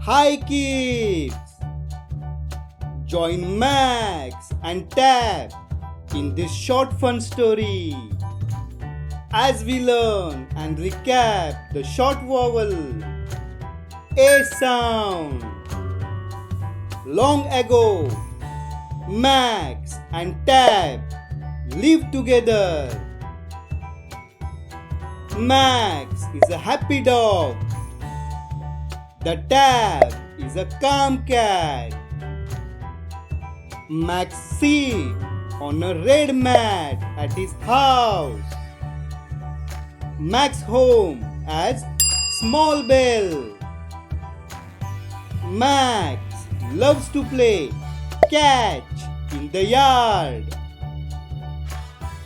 Hi kids! Join Max and Tab in this short fun story as we learn and recap the short vowel A sound. Long ago, Max and Tab lived together. Max is a happy dog. The Tab is a calm cat. Max sits on a red mat at his house. Max home has small bell. Max loves to play catch in the yard.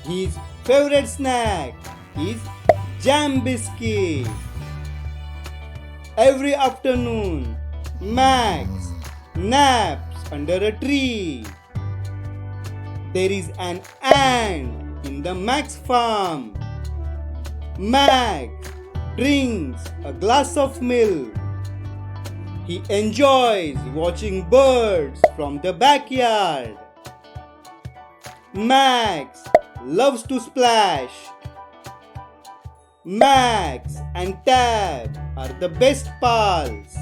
His favorite snack is jam biscuit. Every afternoon, Max naps under a tree. There is an ant in the Max farm. Max drinks a glass of milk. He enjoys watching birds from the backyard. Max loves to splash. Max and Tab are the best pals.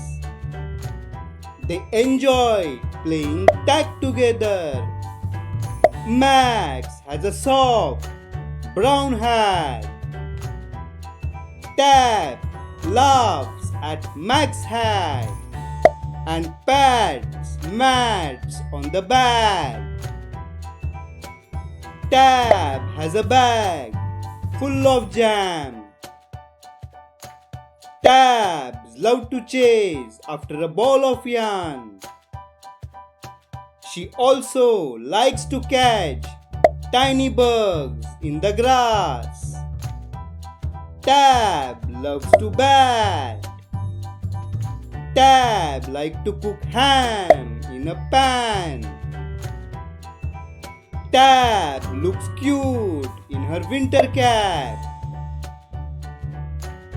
They enjoy playing tag together. Max has a soft brown hat. Tab laughs at Max's hat and pats Max on the back. Tab has a bag full of jam. Tabs love to chase after a ball of yarn. She also likes to catch tiny bugs in the grass. Tab loves to bat. Tab likes to cook ham in a pan. Tab looks cute in her winter cap.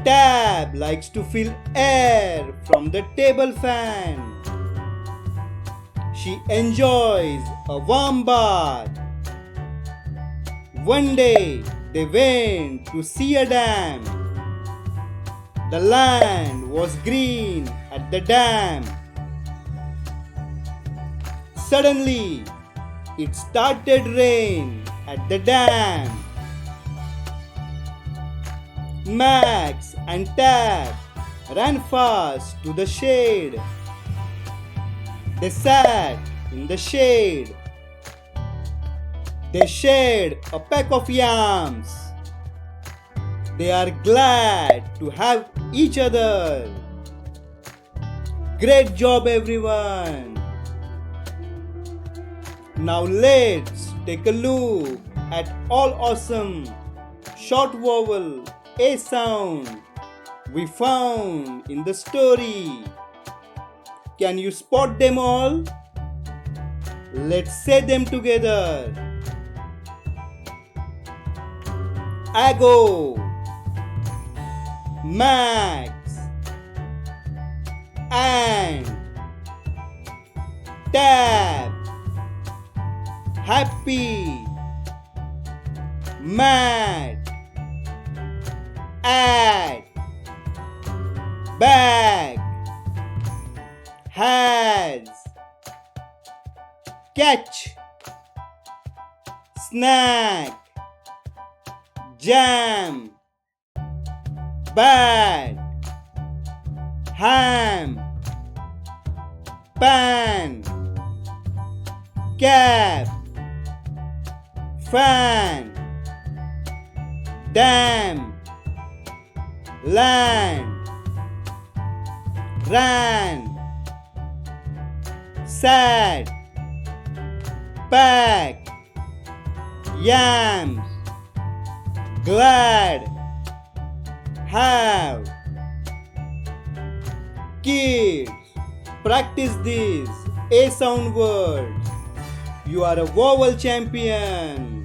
Tab likes to feel air from the table fan. She enjoys a warm bath. One day they went to see a dam. The land was green at the dam. Suddenly, it started rain at the dam. Max and Tab ran fast to the shade. They sat in the shade. They shared a pack of yams. They are glad to have each other. Great job, everyone. Now let's take a look at all awesome short vowel A sound we found in the story. Can you spot them all? Let's say them together. Ago, Max, and Tab. Happy, mad, at, bag, has, catch, snack, jam, bad, ham, pan, cap, fan, dam, land, ran, sad, pack, yams, glad, have. Kids, practice these A sound words. You are a vowel champion.